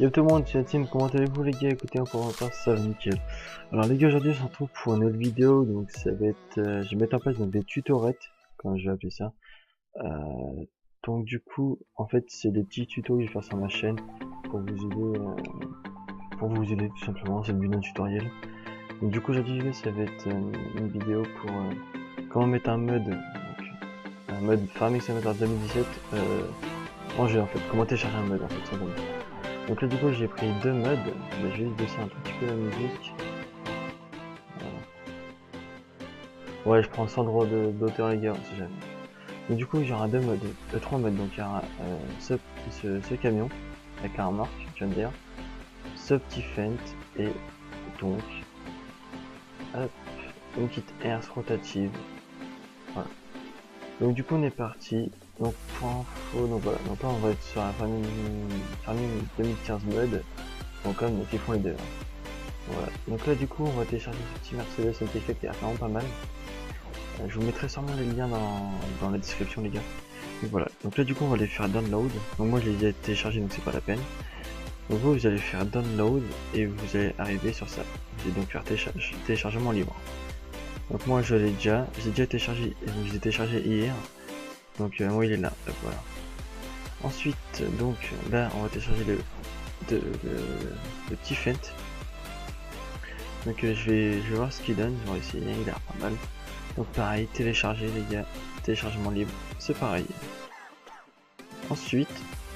Yo tout le monde, c'est la team, comment allez-vous les gars? Écoutez, encore un passe, ça va nickel. Alors les gars, aujourd'hui on se retrouve pour une autre vidéo, donc ça va être, je vais mettre en place donc, des tutorettes, comme je vais appeler ça. Donc du coup, en fait c'est des petits tutos que je vais faire sur ma chaîne pour vous aider tout simplement, c'est le but d'un tutoriel. Donc du coup aujourd'hui ça va être une vidéo pour comment mettre un mode Farming Simulator 2017 en jeu en fait, comment télécharger un mode en fait simplement. Donc là du coup j'ai pris deux modes, je vais juste baisser un tout petit peu la musique. Ouais je prends 100 droits d'auteur les gars, on sait jamais. Donc du coup il y aura deux modes, trois modes, donc il y aura ce camion avec la remorque, je viens de dire, ce petit fent et donc hop, une petite herse rotative. Voilà. Donc du coup on est parti. Donc pour info, donc voilà, donc là on va être sur la Farming 2015 mode, donc comme ils font les deux. Voilà. Donc là du coup on va télécharger ce petit Mercedes MT4 qui est vraiment pas mal. Je vous mettrai sûrement les liens dans la description les gars. Donc voilà. Donc là du coup on va les faire download. Donc moi je les ai téléchargés donc c'est pas la peine. Donc vous allez faire download et vous allez arriver sur ça. Vous allez donc faire téléchargement libre. Donc moi je l'ai déjà, téléchargé, je l'ai téléchargé hier. Donc moi il est là. Donc, voilà. Ensuite donc là on va télécharger le petit fent. Donc je vais voir ce qu'il donne, je vais essayer, il a l'air pas mal. Donc pareil, télécharger les gars, téléchargement libre, c'est pareil. Ensuite,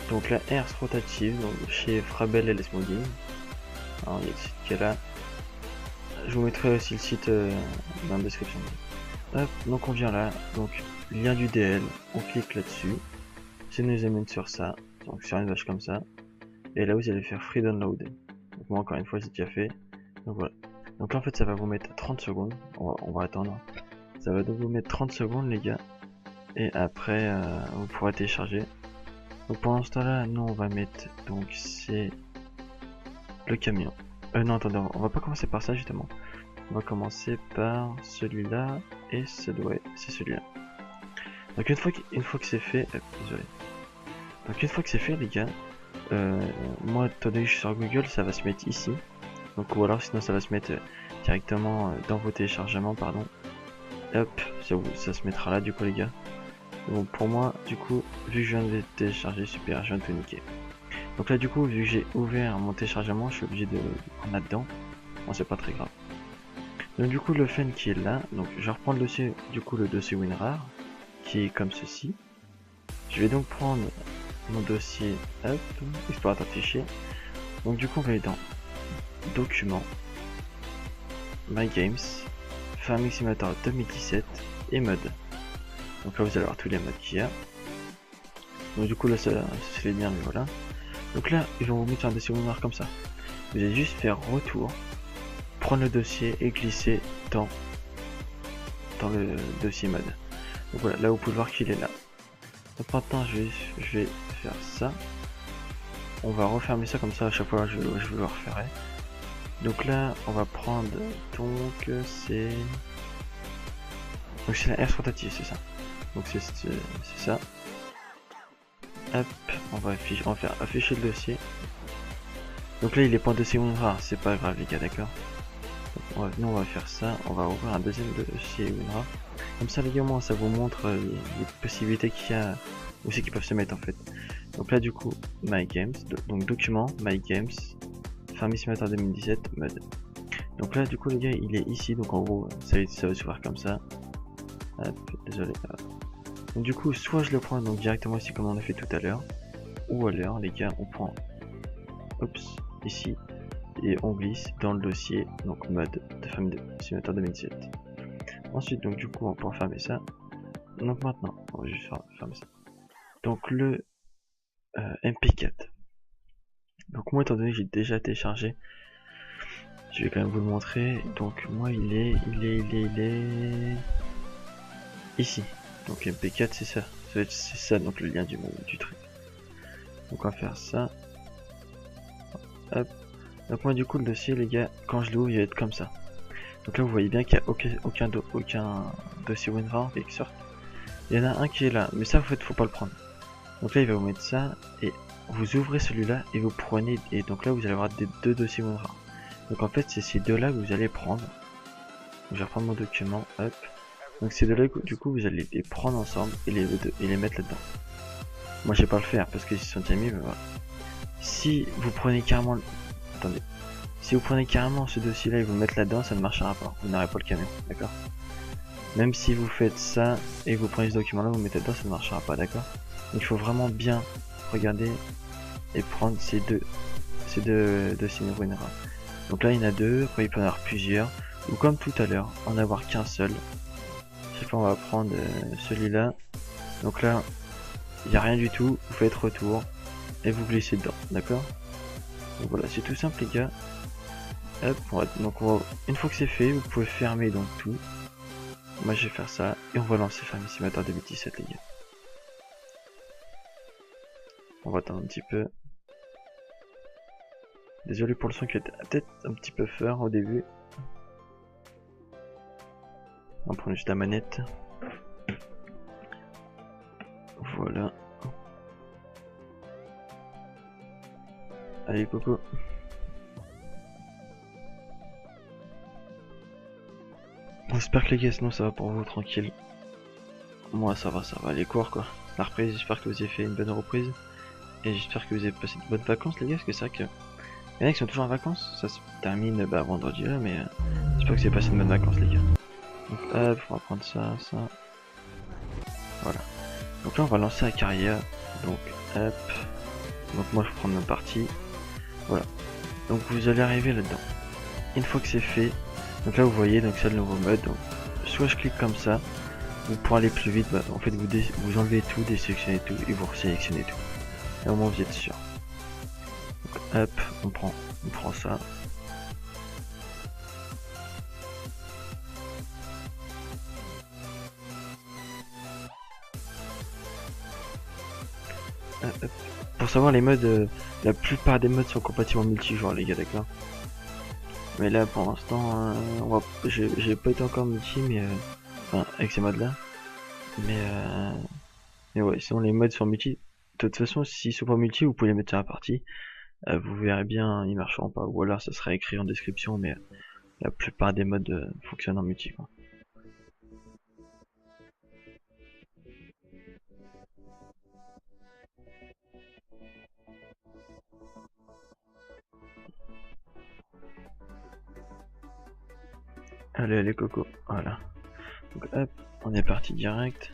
donc la herse rotative, donc chez Frabel et les Modding. Alors il y a le site qui est là. Je vous mettrai aussi le site dans la description. Hop, donc on vient là, donc lien du DL, on clique là-dessus. Ça nous amène sur ça, donc sur une vache comme ça. Et là vous allez faire free download. Donc moi encore une fois c'est déjà fait. Donc voilà. Donc là en fait ça va vous mettre 30 secondes, on va attendre. Ça va donc vous mettre 30 secondes les gars. Et après vous pourrez télécharger. Donc pendant ce temps là, nous on va mettre, donc c'est le camion. Non attendez, on va pas commencer par ça justement. On va commencer par celui-là et c'est celui-là. Donc une fois que c'est fait, désolé. Donc une fois que c'est fait les gars, moi étant donné que je suis sur Google, ça va se mettre ici. Donc ou alors sinon ça va se mettre directement dans vos téléchargements, pardon. Hop, ça se mettra là du coup les gars. Donc pour moi du coup, vu que je viens de télécharger, super, je viens de tout niquer. Donc là du coup, vu que j'ai ouvert mon téléchargement, je suis obligé de prendre là-dedans. Bon c'est pas très grave. Donc du coup le fun qui est là, donc je reprends le dossier, du coup le dossier WinRAR, qui est comme ceci. Je vais donc prendre mon dossier, hop, explorateur de fichiers. Donc du coup on va aller dans Documents, My Games, Farming Simulator 2017 et Mode. Donc là vous allez avoir tous les modes qu'il y a. Donc du coup là c'est les liens, mais voilà. Donc là ils vont vous mettre un dossier WinRAR comme ça. Vous allez juste faire retour, prendre le dossier et glisser dans le dossier mode. Donc voilà, là vous pouvez voir qu'il est là. Donc maintenant je vais faire ça. On va refermer ça comme ça à chaque fois je le referai. Donc là on va prendre, donc c'est la herse rotative, c'est ça. Donc c'est ça. Hop, on va faire afficher le dossier. Donc là il est pas en dossier WinRAR, c'est pas grave les gars, d'accord. Nous on va faire ça, on va ouvrir un deuxième dossier WinRAR. Comme ça les gars, au moins ça vous montre les possibilités qu'il y a, où c'est qu'ils peuvent se mettre en fait. Donc là du coup, My Games, donc document, My Games, Farming Simulator 2017, mode. Donc là du coup les gars, il est ici, donc en gros ça va se voir comme ça. Hop, désolé. Donc du coup, soit je le prends donc directement ici comme on a fait tout à l'heure, ou alors les gars, on prend, oups, ici, et on glisse dans le dossier, donc mode de Farming Simulator 2017. Ensuite, donc du coup, on peut fermer ça. Donc maintenant, on va juste fermer ça. Donc le MP4. Donc moi, étant donné que j'ai déjà téléchargé, je vais quand même vous le montrer. Donc moi, il est ici. Donc MP4, c'est ça. C'est ça, donc le lien du truc. Donc on va faire ça. Hop. Donc moi, du coup, le dossier, les gars, quand je l'ouvre, il va être comme ça. Donc là vous voyez bien qu'il n'y a aucun dossier WinRAR qui sort. Il y en a un qui est là, mais ça en fait faut pas le prendre. Donc là il va vous mettre ça, et vous ouvrez celui-là et vous prenez, et donc là vous allez avoir deux dossiers rares. Donc en fait c'est ces deux-là que vous allez prendre. Je vais reprendre mon document, hop. Donc ces deux-là du coup vous allez les prendre ensemble et les mettre là-dedans. Moi je vais pas le faire parce qu'ils sont déjà mis, mais voilà. Si vous prenez carrément... Attendez. Si vous prenez carrément ce dossier-là et vous le mettez là-dedans, ça ne marchera pas. Vous n'aurez pas le camion, d'accord? Même si vous faites ça et que vous prenez ce document-là, vous le mettez dedans, ça ne marchera pas, d'accord? Donc il faut vraiment bien regarder et prendre ces deux dossiers vulnérables. Donc là il y en a deux, après il peut y en avoir plusieurs, ou comme tout à l'heure, en avoir qu'un seul. Je sais pas, on va prendre celui-là. Donc là, il n'y a rien du tout, vous faites retour et vous glissez dedans, d'accord? Donc voilà, c'est tout simple les gars. Hop, une fois que c'est fait, vous pouvez fermer donc tout. Moi je vais faire ça et on va lancer Farming Simulator 2017 les gars. On va attendre un petit peu. Désolé pour le son qui était peut-être un petit peu fort au début. On prend juste la manette. Voilà. Allez coco. J'espère que les gars sinon ça va pour vous tranquille. Moi ça va les cours quoi. La reprise, j'espère que vous avez fait une bonne reprise. Et j'espère que vous avez passé de bonnes vacances les gars, parce que c'est vrai que il y en a qui sont toujours en vacances, ça se termine vendredi là, mais j'espère que vous avez passé de bonnes vacances les gars. Donc hop, on va prendre ça. Voilà. Donc là on va lancer la carrière. Donc hop. Donc moi je prends ma partie. Voilà. Donc vous allez arriver là-dedans. Une fois que c'est fait, donc là vous voyez, donc c'est le nouveau mode. Donc soit je clique comme ça, ou pour aller plus vite, en fait vous enlevez tout, désélectionnez tout et vous resélectionnez tout. Et au moins vous êtes sûr. Donc, hop, on prend ça. Hop. Pour savoir les modes, la plupart des modes sont compatibles en multijoueur les gars, d'accord. Mais là pour l'instant, j'ai pas été encore multi, mais enfin avec ces modes là. Mais ouais, sinon les modes sont multi. De toute façon, s'ils sont pas multi, vous pouvez les mettre sur la partie. Vous verrez bien, ils marcheront pas. Ou alors ça sera écrit en description, mais la plupart des modes fonctionnent en multi quoi. Allez coco, voilà. Donc hop, on est parti direct.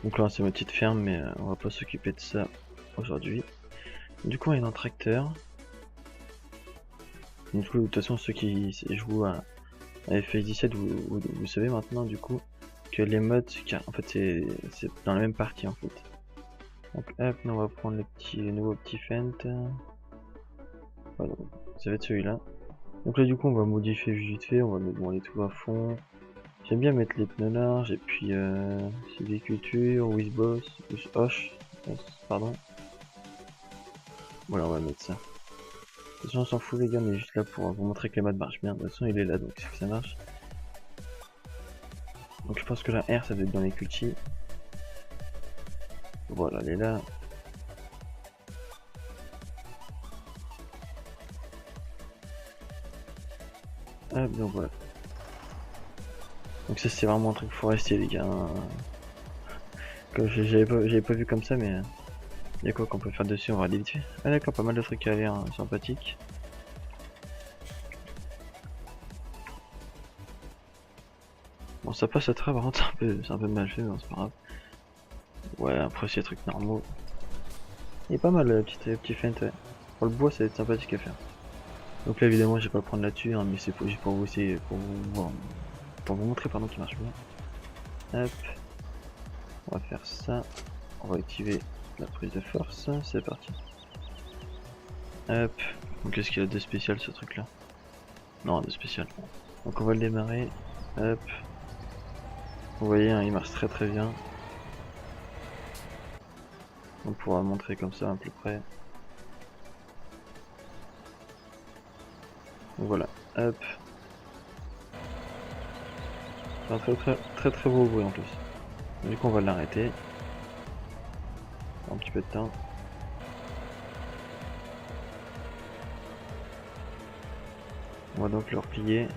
Donc là c'est ma petite ferme, mais on va pas s'occuper de ça aujourd'hui. Du coup on est dans le tracteur. Du coup de toute façon ceux qui jouent à FF 17 vous savez maintenant du coup que les modes en fait c'est dans la même partie en fait. Donc hop, on va prendre le nouveau petit Fent. Voilà, ça va être celui-là. Donc là du coup on va modifier vite fait, on va mettre les tout à fond. J'aime bien mettre les pneus larges et puis Sylviculture, Wizboss, Hoche, pardon. Voilà, on va mettre ça. De toute façon on s'en fout les gars, mais juste là pour vous montrer que les modes marchent bien. De toute façon il est là donc c'est que ça marche. Donc je pense que la R ça doit être dans les cultis. Voilà, elle est là. Hop, donc voilà. Donc ça c'est vraiment un truc forestier les gars. Comme j'avais pas vu comme ça, mais il y a quoi qu'on peut faire dessus, on va aller vite fait. Ah d'accord, pas mal de trucs qui a l'air sympathiques. Bon ça passe à travers, c'est un peu mal fait, mais c'est pas grave. Ouais, après c'est des trucs normaux. Il est pas mal le petit feint, ouais. Pour le bois ça va être sympathique à faire. Donc là évidemment je vais pas le prendre là-dessus, hein, mais c'est juste pour vous essayer, pour vous montrer pardon qu'il marche bien. Hop, on va faire ça, on va activer la prise de force, c'est parti. Hop, donc qu'est-ce qu'il y a de spécial ce truc là? Non, de spécial. Donc on va le démarrer, hop. Vous voyez, hein, il marche très bien. On pourra montrer comme ça à peu près. Donc voilà, hop. C'est un très beau bruit en plus. Du coup on va l'arrêter. Un petit peu de temps. On va donc le replier.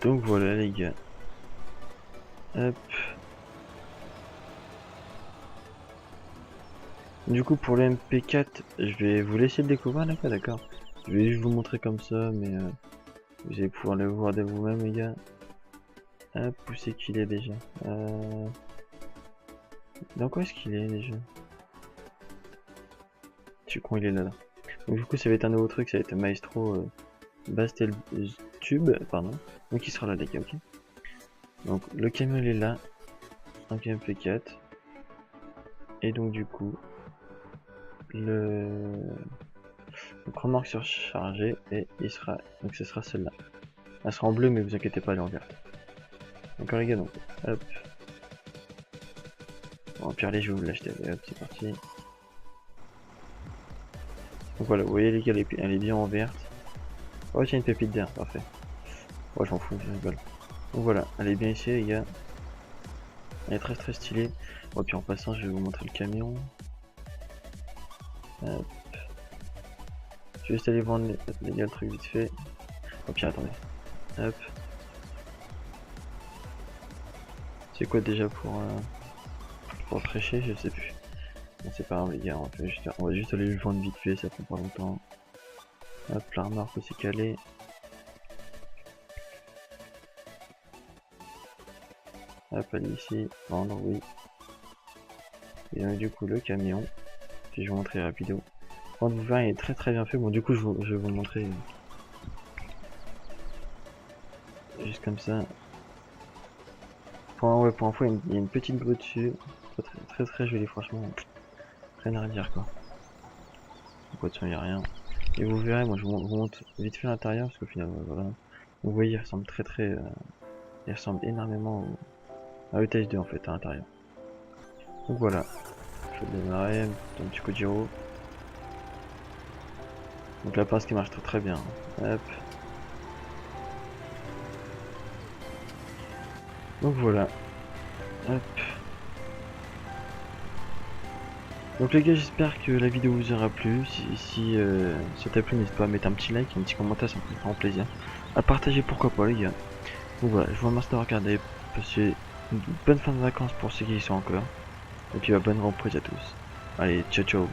Donc voilà les gars. Hop. Du coup pour le MP4, je vais vous laisser le découvrir les gars, d'accord. Je vais juste vous montrer comme ça, mais vous allez pouvoir le voir de vous-même les gars. Hop, où c'est qu'il est déjà Dans quoi est-ce qu'il est déjà? Je suis con, il est là. Donc du coup ça va être un nouveau truc, ça va être Maestro Bastel Tube, pardon. Donc il sera là les gars, ok. Donc le camion il est là, un MP4. Et donc du coup le remorque surchargée et il sera, donc ce sera celle-là. Elle sera en bleu mais vous inquiétez pas, elle est en vert. D'accord les gars, donc hop. Bon, pire les je vais vous l'acheter, hop c'est parti. Donc voilà, vous voyez les gars, elle est bien en verte. Oh tiens, une pépite d'air, parfait. Oh je m'en fous, je rigole. Donc voilà, elle est bien ici les gars. Elle est très stylée. Bon puis en passant je vais vous montrer le camion. Hop. Je vais juste aller vendre les gars le truc vite fait. Oh puis attendez. Hop. C'est quoi déjà pour prêcher, je sais plus. Bon, c'est pas grave les gars, on va juste aller le vendre vite fait, ça prend pas longtemps. Hop, la remarque aussi calée. Hop, allez ici, vendre, oui. Et donc, du coup le camion, si je vous montrer rapido. Quand vous verrez, il est très bien fait. Bon du coup je vais vous montrer juste comme ça. Pour un fois il y a une petite grue dessus. Très joli franchement. Rien à redire quoi. Donc de toute façon il n'y a rien. Et vous verrez, moi je vous montre vite fait l'intérieur parce qu'au final voilà. Vous voyez il ressemble il ressemble énormément à ETH2 en fait à l'intérieur. Donc voilà. Je vais démarrer, un petit coup de gyro. Donc la pince qui marche très bien. Hop. Donc voilà. Hop. Donc les gars, j'espère que la vidéo vous aura plu. Si ça t'a plu, n'hésite pas à mettre un petit like et un petit commentaire, ça me fait vraiment plaisir. À partager, pourquoi pas les gars. Donc voilà, je vous remercie d'avoir regardé. Passez une bonne fin de vacances pour ceux qui y sont encore. Et puis bonne reprise à tous. Allez, ciao ciao.